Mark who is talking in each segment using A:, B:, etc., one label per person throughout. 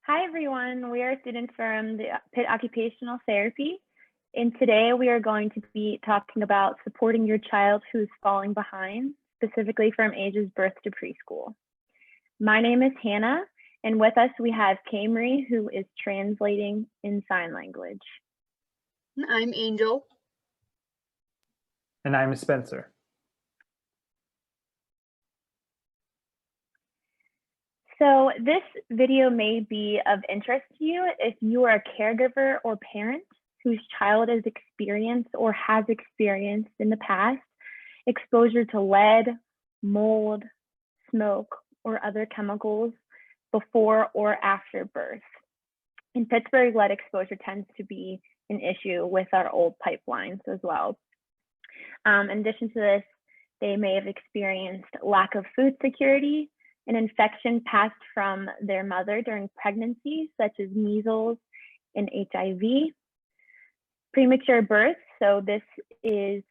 A: Hi, everyone. We are students from the Pitt Occupational Therapy, and today we are going to be talking about supporting your child who's falling behind, specifically from ages birth to preschool. My name is Hannah, and with us we have Camry, who is translating in sign language.
B: I'm Angel.
C: And I'm Spencer.
A: So this video may be of interest to you if you are a caregiver or parent whose child has experienced or has experienced in the past exposure to lead, mold, smoke, or other chemicals before or after birth. In Pittsburgh, lead exposure tends to be an issue with our old pipelines as well. In addition to this, they may have experienced lack of food security, an infection passed from their mother during pregnancy, such as measles and HIV, premature birth. So this is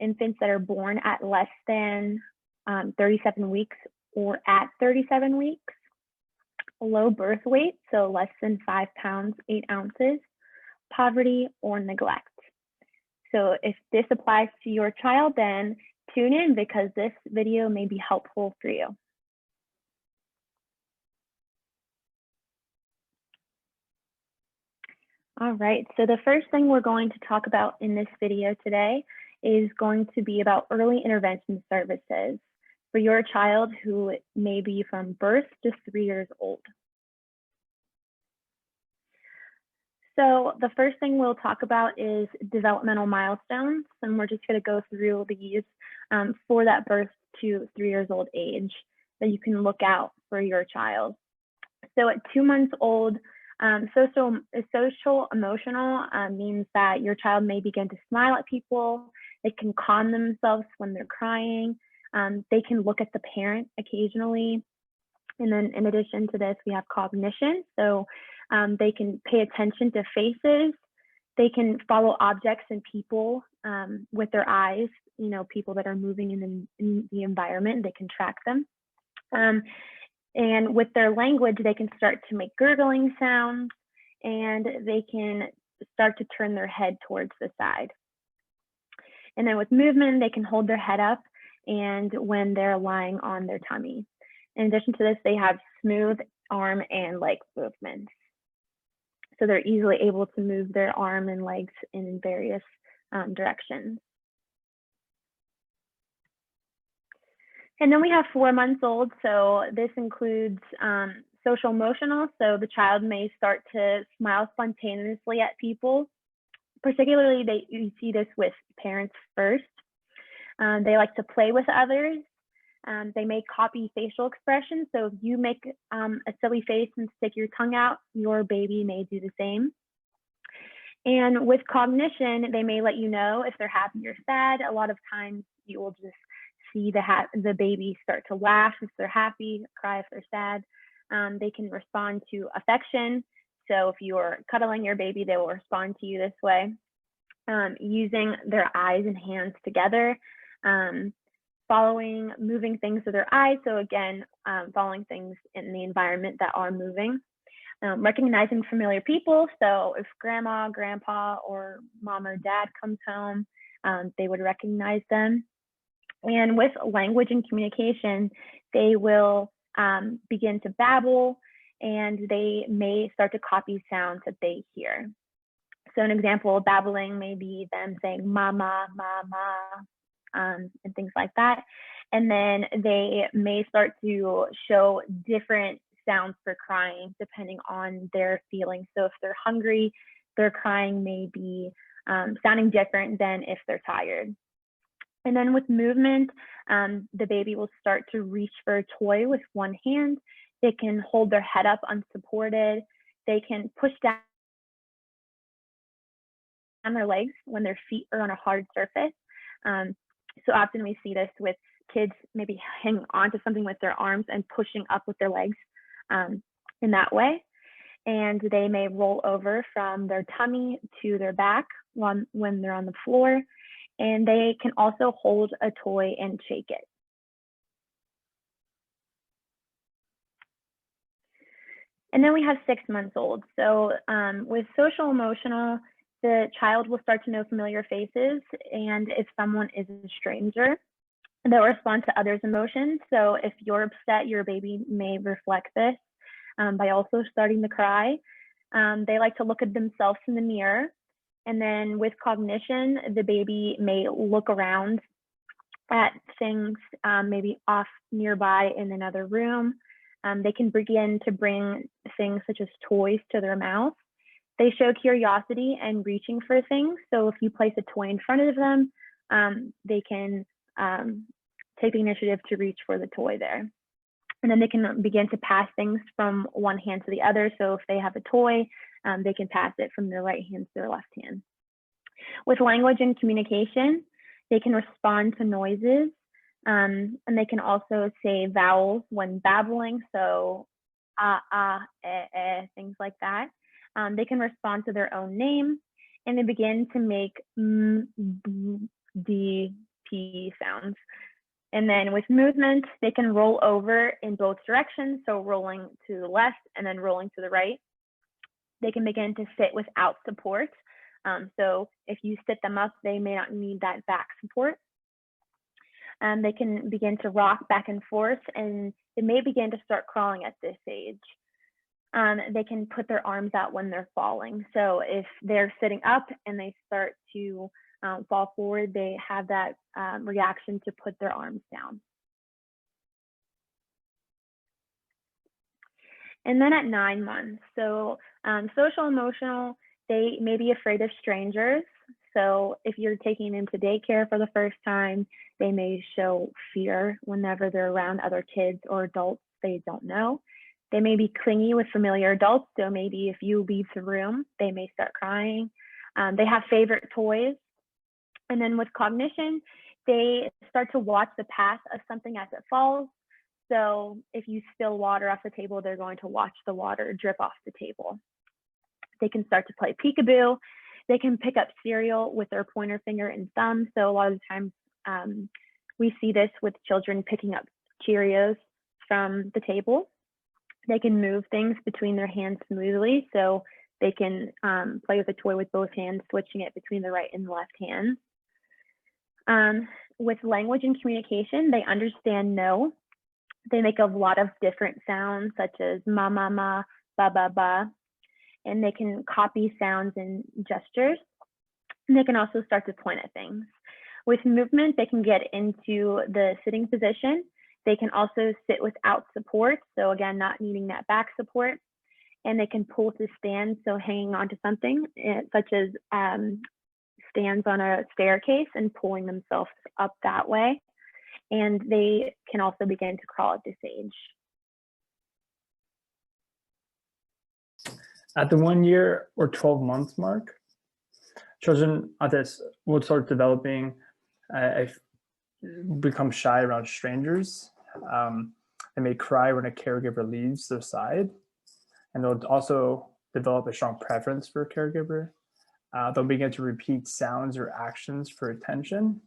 A: infants that are born at less than 37 weeks or at 37 weeks, low birth weight, so less than 5 pounds, 8 ounces, poverty or neglect. So if this applies to your child, then tune in because this video may be helpful for you. All right, so the first thing we're going to talk about in this video today is going to be about early intervention services for your child who may be from birth to 3 years old. So the first thing we'll talk about is developmental milestones, and we're just going to go through these for that birth to 3 years old age that you can look out for your child. So at 2 months old, social emotional means that your child may begin to smile at people. They can calm themselves when they're crying. They can look at the parent occasionally. And then in addition to this, we have cognition. So they can pay attention to faces. They can follow objects and people with their eyes, you know, people that are moving in the environment, they can track them. And with their language, they can start to make gurgling sounds and they can start to turn their head towards the side. And then with movement, they can hold their head up and when they're lying on their tummy. In addition to this, they have smooth arm and leg movements. So they're easily able to move their arm and legs in various directions. And then we have 4 months old. So this includes social emotional. So the child may start to smile spontaneously at people. Particularly, you see this with parents first. They like to play with others. They may copy facial expressions. So if you make a silly face and stick your tongue out, your baby may do the same. And with cognition, they may let you know if they're happy or sad. A lot of times you will just see the baby start to laugh if they're happy, cry if they're sad. They can respond to affection. So if you're cuddling your baby, they will respond to you this way. Using their eyes and hands together, moving things with their eyes. So again, following things in the environment that are moving. Recognizing familiar people. So if grandma, grandpa, or mom or dad comes home, they would recognize them. And with language and communication, they will begin to babble and they may start to copy sounds that they hear. So an example of babbling may be them saying mama, mama, and things like that. And then they may start to show different sounds for crying depending on their feelings. So if they're hungry, their crying may be sounding different than if they're tired. And then with movement, the baby will start to reach for a toy with one hand. They can hold their head up unsupported. They can push down their legs when their feet are on a hard surface. So often we see this with kids maybe hanging onto something with their arms and pushing up with their legs in that way. And they may roll over from their tummy to their back when they're on the floor. And they can also hold a toy and shake it. And then we have 6 months old. So with social emotional, the child will start to know familiar faces, and if someone is a stranger, they'll respond to others' emotions. So if you're upset, your baby may reflect this by also starting to cry. They like to look at themselves in the mirror. And then with cognition, the baby may look around at things maybe off nearby in another room. They can begin to bring things such as toys to their mouth. They show curiosity and reaching for things. So if you place a toy in front of them, they can take the initiative to reach for the toy there. And then they can begin to pass things from one hand to the other. So if they have a toy, they can pass it from their right hand to their left hand. With language and communication, they can respond to noises, and they can also say vowels when babbling. So things like that. They can respond to their own name, and they begin to make d, p sounds. And then with movement, they can roll over in both directions, so rolling to the left and then rolling to the right. They can begin to sit without support. So if you sit them up, they may not need that back support. They can begin to rock back and forth, and they may begin to start crawling at this age. They can put their arms out when they're falling. So if they're sitting up and they start to fall forward, they have that reaction to put their arms down. And then at 9 months, so social emotional, they may be afraid of strangers. So if you're taking them to daycare for the first time, they may show fear whenever they're around other kids or adults they don't know. They may be clingy with familiar adults. So maybe if you leave the room, they may start crying. They have favorite toys. And then with cognition, they start to watch the path of something as it falls. So if you spill water off the table, they're going to watch the water drip off the table. They can start to play peekaboo. They can pick up cereal with their pointer finger and thumb. So a lot of the times we see this with children picking up Cheerios from the table. They can move things between their hands smoothly. So they can play with a toy with both hands, switching it between the right and the left hand. With language and communication, they understand no. They make a lot of different sounds such as ma, ma, ma, ba, ba, ba. And they can copy sounds and gestures. And they can also start to point at things. With movement, they can get into the sitting position. They can also sit without support. So again, not needing that back support. And they can pull to stand, so hanging onto something, such as stands on a staircase and pulling themselves up that way. And they can also begin to crawl at this age.
C: At the 1 year or 12 month mark, children at this will start developing, become shy around strangers. They may cry when a caregiver leaves their side, and they'll also develop a strong preference for a caregiver. They'll begin to repeat sounds or actions for attention.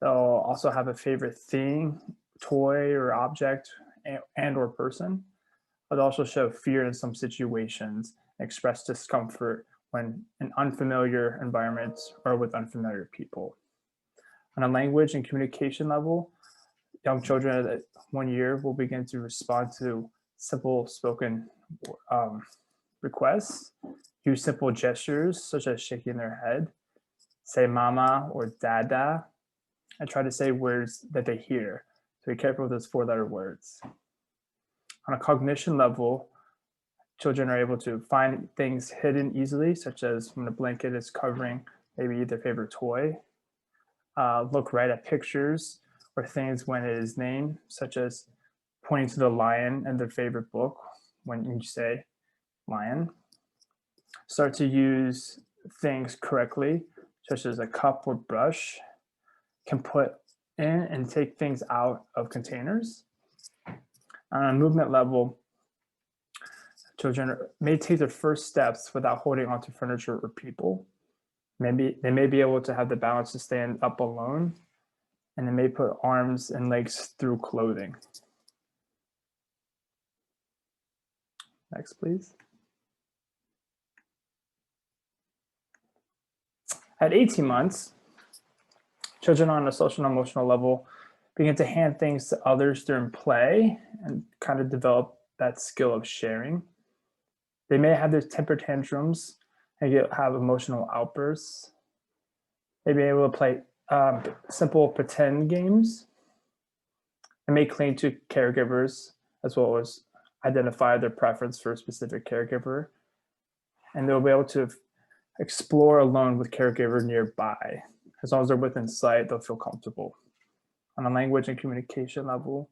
C: They'll also have a favorite thing, toy or object, and or person. They'll also show fear in some situations, express discomfort when in unfamiliar environments or with unfamiliar people. On a language and communication level, young children at 1 year will begin to respond to simple spoken requests, use simple gestures such as shaking their head, say mama or dada, and try to say words that they hear. So be careful with those 4-letter words. On a cognition level, children are able to find things hidden easily, such as when a blanket is covering maybe their favorite toy, look right at pictures or things when it is named, such as pointing to the lion in their favorite book when you say lion. Start to use things correctly, such as a cup or brush, can put in and take things out of containers. On a movement level, children may take their first steps without holding onto furniture or people. Maybe they may be able to have the balance to stand up alone, and they may put arms and legs through clothing. Next, please. At 18 months, children on a social and emotional level begin to hand things to others during play and kind of develop that skill of sharing. They may have their temper tantrums and have emotional outbursts. They may be able to play simple pretend games and may cling to caregivers as well as identify their preference for a specific caregiver. And they'll be able to explore alone with caregiver nearby. As long as they're within sight, they'll feel comfortable. On a language and communication level,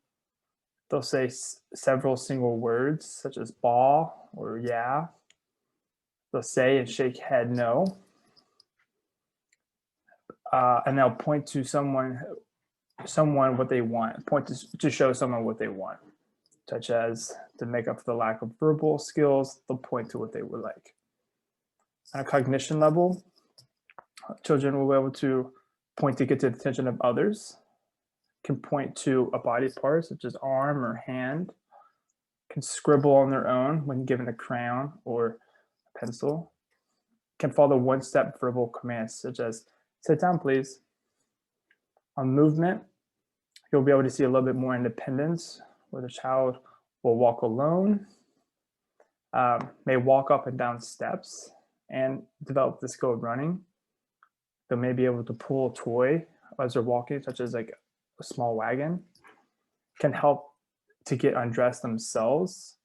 C: they'll say several single words such as ball or yeah. They'll say and shake head no. And they'll point to someone what they want, point to show someone what they want, such as to make up for the lack of verbal skills, they'll point to what they would like. On a cognition level, children will be able to point to get the attention of others, can point to a body part such as arm or hand, can scribble on their own when given a crayon or a pencil, can follow one-step verbal commands such as sit down, please. On movement, you'll be able to see a little bit more independence where the child will walk alone, may walk up and down steps, and develop the skill of running. They may be able to pull a toy as they're walking, such as like a small wagon, can help to get undressed themselves,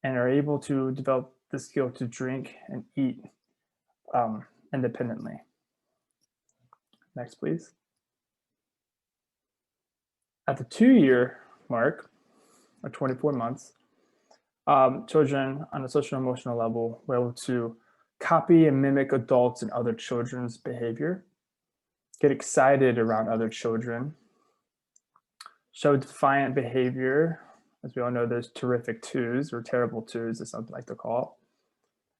C: and are able to develop the skill to drink and eat independently. Next, please. At the 2-year mark, or 24 months, children on a social and emotional level were able to copy and mimic adults and other children's behavior, get excited around other children, show defiant behavior. As we all know, there's terrific twos or terrible twos, as some like to call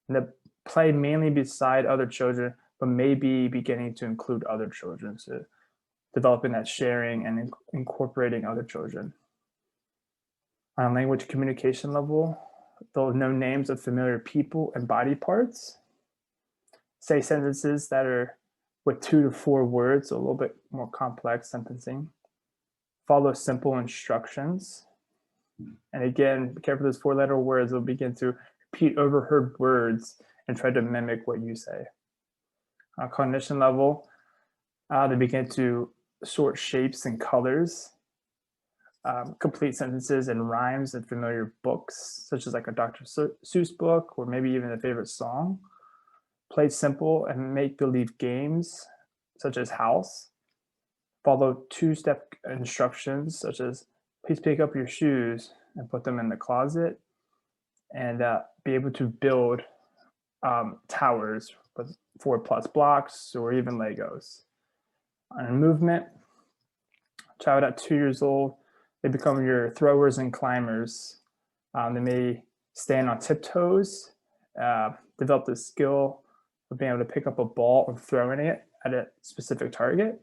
C: it. And they play mainly beside other children, but maybe beginning to include other children, so developing that sharing and incorporating other children. On a language communication level, they'll know names of familiar people and body parts, say sentences that are with 2 to 4 words, so a little bit more complex sentencing, follow simple instructions. And again, be careful, those 4-letter words will begin to repeat overheard words and try to mimic what you say. On a cognition level, they begin to sort shapes and colors, complete sentences and rhymes in familiar books, such as like a Dr. Seuss book, or maybe even a favorite song. Play simple and make-believe games, such as house. Follow 2-step instructions, such as please pick up your shoes and put them in the closet, and be able to build towers with 4+ blocks or even Legos. On movement, child at 2 years old, they become your throwers and climbers. They may stand on tiptoes, develop the skill of being able to pick up a ball and throwing it at a specific target.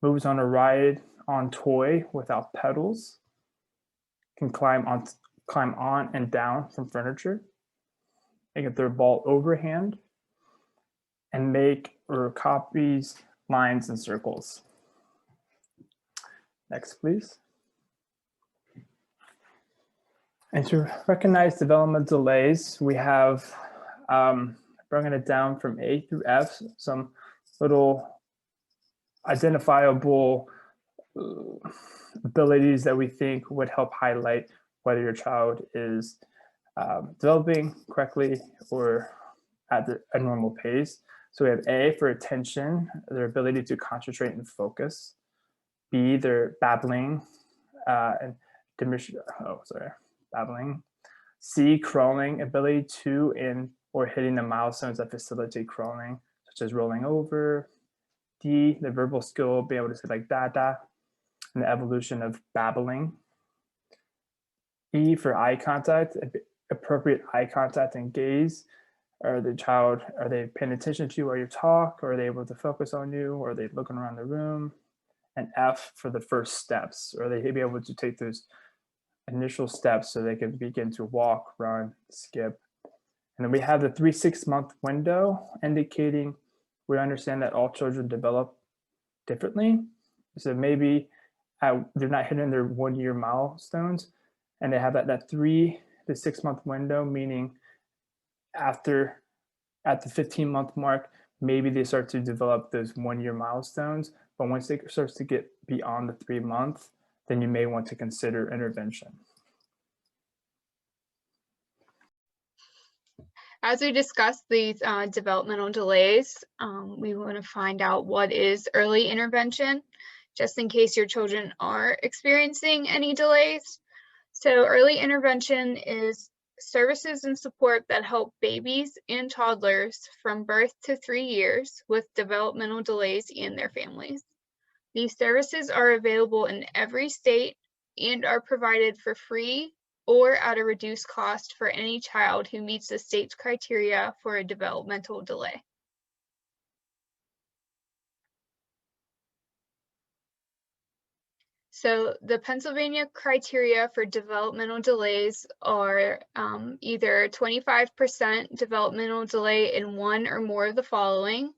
C: Moves on a ride on toy without pedals. Can climb on and down from furniture. They get their ball overhand and make or copies lines and circles. Next, please. And to recognize developmental delays, we have bringing it down from A through F, some little identifiable abilities that we think would help highlight whether your child is developing correctly or at a normal pace. So we have A for attention, their ability to concentrate and focus. B, their babbling and babbling. C, crawling, ability to and or hitting the milestones that facilitate crawling, such as rolling over. D, the verbal skill, be able to say like da, and the evolution of babbling. E for eye contact, appropriate eye contact and gaze. Are they paying attention to you while you talk? Or are they able to focus on you? Or are they looking around the room? And F for the first steps. Are they be able to take those initial steps so they can begin to walk, run, skip. And then we have the 3-6 month window indicating we understand that all children develop differently. So maybe they're not hitting their 1 year milestones, and they have that 3 to 6 month window, meaning at the 15-month mark, maybe they start to develop those 1 year milestones. But once it starts to get beyond the 3 month, then you may want to consider intervention.
B: As we discuss these developmental delays, we want to find out what is early intervention, just in case your children are experiencing any delays. So early intervention is services and support that help babies and toddlers from birth to 3 years with developmental delays and their families. These services are available in every state and are provided for free or at a reduced cost for any child who meets the state's criteria for a developmental delay. So the Pennsylvania criteria for developmental delays are either 25% developmental delay in one or more of the following.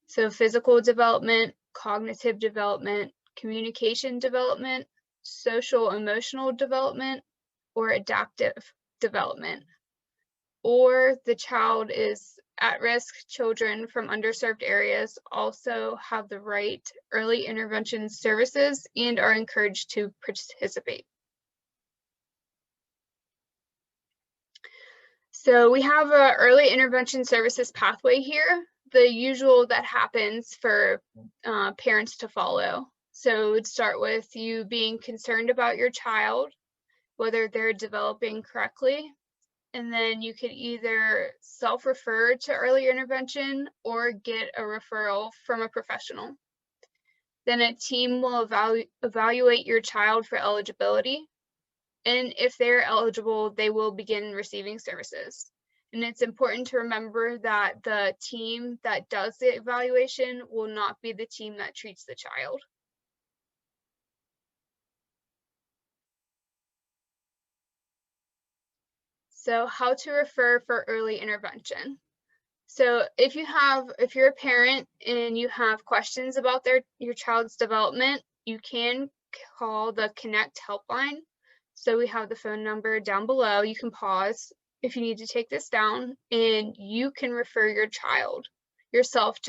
B: So physical development, cognitive development, communication development, social emotional development, or adaptive development. Or the child is at risk. Children from underserved areas also have the right early intervention services and are encouraged to participate. So we have an early intervention services pathway here, the usual that happens for parents to follow. So it would start with you being concerned about your child, whether they're developing correctly. And then you could either self-refer to early intervention or get a referral from a professional. Then a team will evaluate your child for eligibility. And if they're eligible, they will begin receiving services. And it's important to remember that the team that does the evaluation will not be the team that treats the child. So how to refer for early intervention. So if you're a parent and you have questions about your child's development, you can call the Connect helpline. So we have the phone number down below. You can pause if you need to take this down, and you can refer your child yourself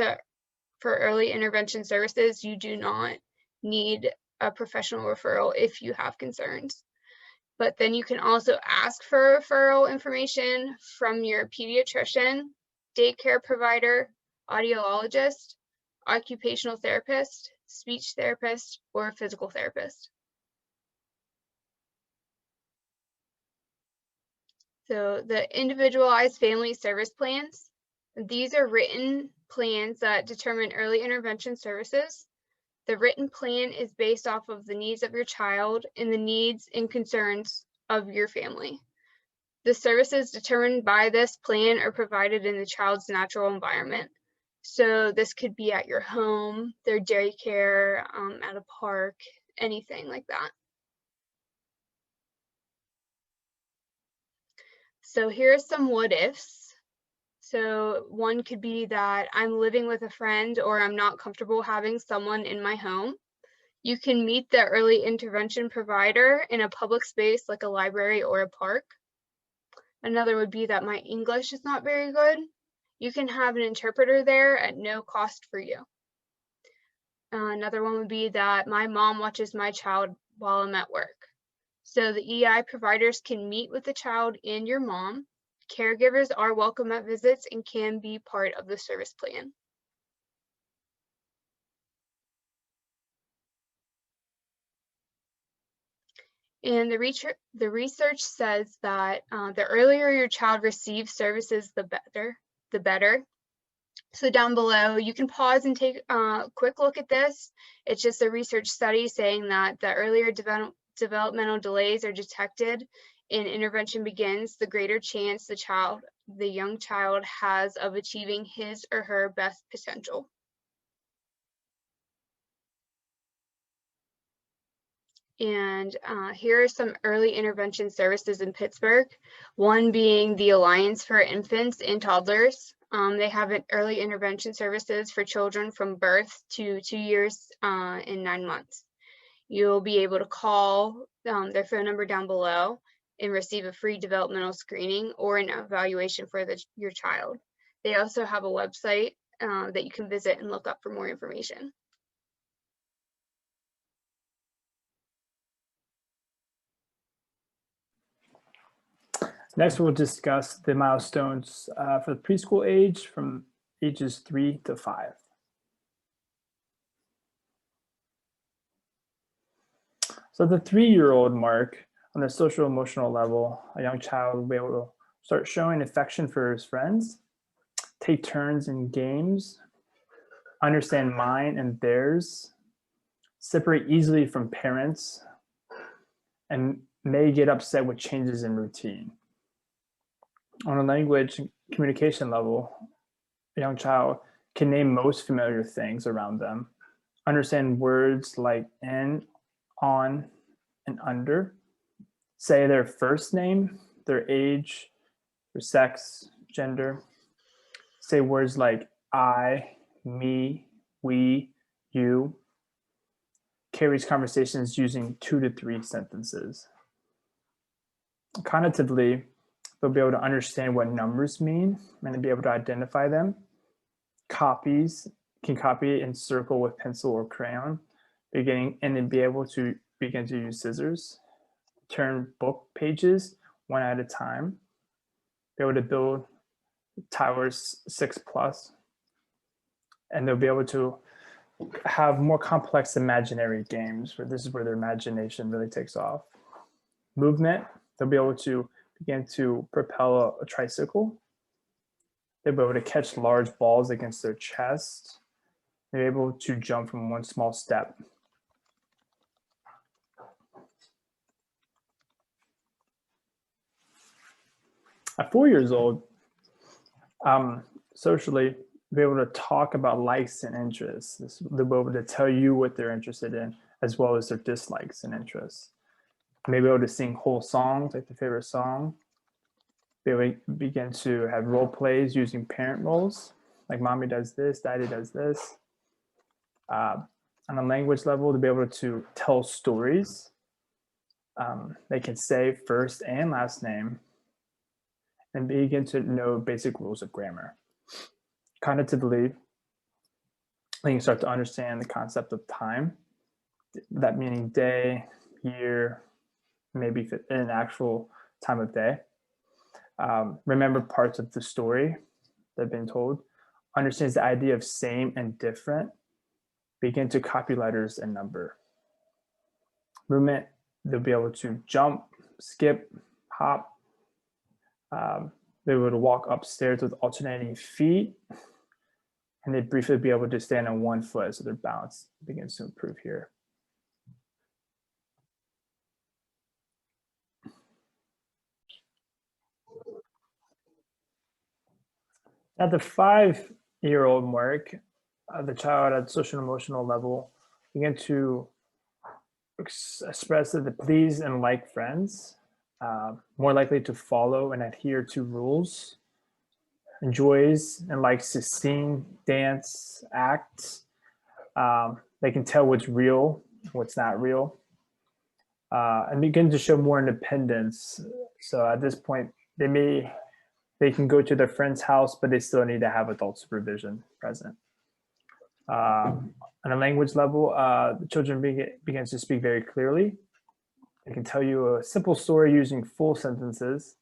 B: for early intervention services. You do not need a professional referral if you have concerns. But then you can also ask for referral information from your pediatrician, daycare provider, audiologist, occupational therapist, speech therapist, or physical therapist. So the individualized family service plans, these are written plans that determine early intervention services. The written plan is based off of the needs of your child and the needs and concerns of your family. The services determined by this plan are provided in the child's natural environment. So this could be at your home, their daycare, at a park, anything like that. So here are some what ifs. So one could be that I'm living with a friend or I'm not comfortable having someone in my home. You can meet the early intervention provider in a public space like a library or a park. Another would be that my English is not very good. You can have an interpreter there at no cost for you. Another one would be that my mom watches my child while I'm at work. So the EI providers can meet with the child and your mom. Caregivers are welcome at visits and can be part of the service plan. And the research says that the earlier your child receives services, the better. So down below, you can pause and take a quick look at this. It's just a research study saying that the earlier developmental delays are detected and intervention begins, the greater chance the young child has of achieving his or her best potential. And here are some early intervention services in Pittsburgh, one being the Alliance for Infants and Toddlers. They have an early intervention services for children from birth to 2 years and 9 months. You'll be able to call their phone number down below and receive a free developmental screening or an evaluation for your child. They also have a website that you can visit and look up for more information.
C: Next, we'll discuss the milestones for the preschool age from ages 3 to 5. So the 3-year-old mark, on the social emotional level, a young child will be able to start showing affection for his friends, take turns in games, understand mine and theirs, separate easily from parents, and may get upset with changes in routine. On a language communication level, a young child can name most familiar things around them, understand words like in, on, and under, say their first name, their age, their sex, gender, say words like I, me, we, you, carries conversations using 2 to 3 sentences. Cognitively, they'll be able to understand what numbers mean and be able to identify them. Can copy and circle with pencil or crayon, and then be able to begin to use scissors, turn book pages one at a time, be able to build towers 6+, and they'll be able to have more complex imaginary games where this is where their imagination really takes off. Movement, they'll be able to begin to propel a tricycle. They'll be able to catch large balls against their chest. They're able to jump from one small step. At 4 years old, socially, be able to talk about likes and interests. They'll be able to tell you what they're interested in, as well as their dislikes and interests. Maybe able to sing whole songs, like their favorite song. They would begin to have role plays using parent roles, like mommy does this, daddy does this. On a language level, to be able to tell stories. They can say first and last name and begin to know basic rules of grammar. Cognitively, they can start to understand the concept of time, that meaning day, year, maybe an actual time of day. Remember parts of the story that have been told, understands the idea of same and different, begin to copy letters and number. Movement, they'll be able to jump, skip, hop. They would walk upstairs with alternating feet, and they briefly be able to stand on one foot, so their balance begins to improve here. At the 5-year-old mark, the child at social and emotional level begin to express that they please and like friends, more likely to follow and adhere to rules, enjoys and likes to sing, dance, act. They can tell what's real, what's not real, and begin to show more independence. So at this point, they can go to their friend's house, but they still need to have adult supervision present. On a language level, the children begins to speak very clearly. They can tell you a simple story using full sentences,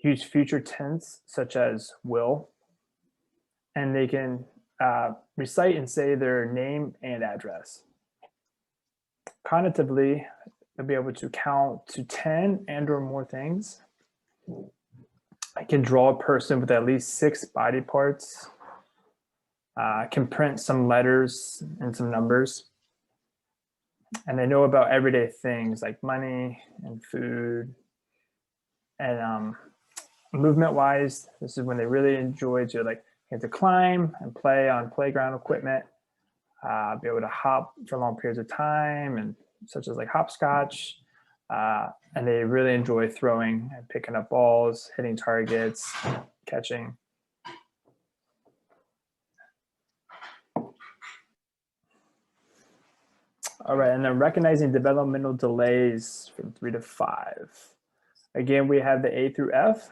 C: use future tense such as will, and they can recite and say their name and address. Cognitively, they'll be able to count to 10 and or more things. I can draw a person with at least 6 body parts. Can print some letters and some numbers. And they know about everyday things like money and food. And movement-wise, this is when they really enjoy to get to climb and play on playground equipment, be able to hop for long periods of time and such as like hopscotch, and they really enjoy throwing and picking up balls, hitting targets, catching. All right, and then recognizing developmental delays from 3 to 5. Again, we have the A through F.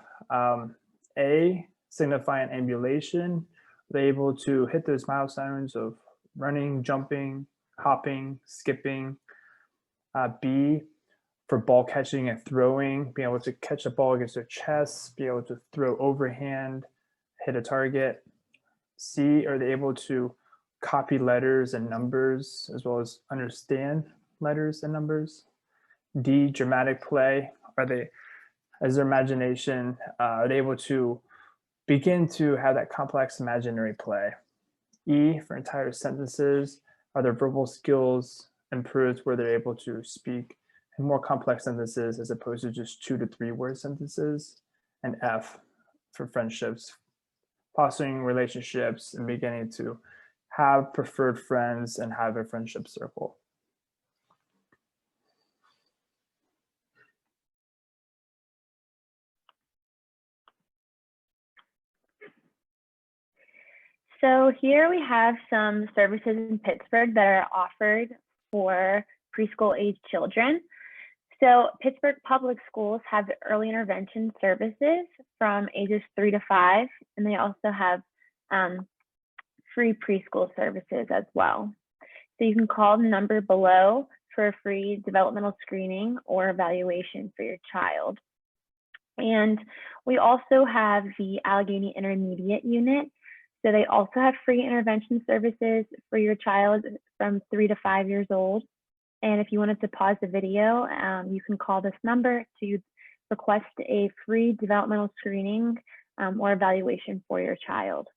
C: A, signifying ambulation. They're able to hit those milestones of running, jumping, hopping, skipping. B, for ball catching and throwing, being able to catch a ball against their chest, be able to throw overhand, hit a target. C, are they able to copy letters and numbers as well as understand letters and numbers? D, dramatic play. Are they, as their imagination, are they able to begin to have that complex imaginary play? E, for entire sentences, are their verbal skills improved where they're able to speak in more complex sentences as opposed to just 2 to 3 word sentences? And F, for friendships, fostering relationships and beginning to have preferred friends and have a friendship circle.
A: So here we have some services in Pittsburgh that are offered for preschool age children. So Pittsburgh Public Schools have early intervention services from ages 3 to 5, and they also have free preschool services as well. So you can call the number below for a free developmental screening or evaluation for your child. And we also have the Allegheny Intermediate Unit. So they also have free intervention services for your child from 3 to 5 years old. And if you wanted to pause the video, you can call this number to request a free developmental screening or evaluation for your child.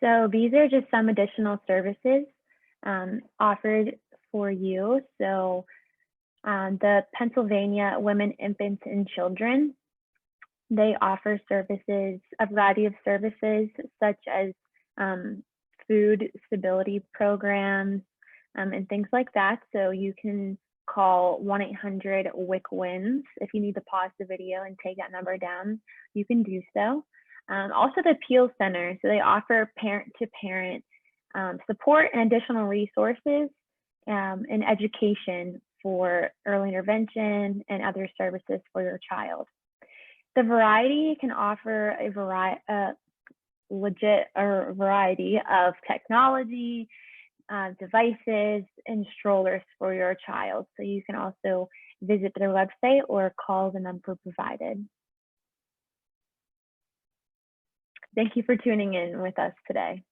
A: So these are just some additional services offered for you. So the Pennsylvania Women, Infants, and Children, they offer services, a variety of services such as food stability programs and things like that. So you can call 1-800-WIC-WINS. If you need to pause the video and take that number down, you can do so. Also the Appeal Center, so they offer parent-to-parent support and additional resources and education for early intervention and other services for your child. The Variety can offer a variety of technology, devices, and strollers for your child. So you can also visit their website or call the number provided. Thank you for tuning in with us today.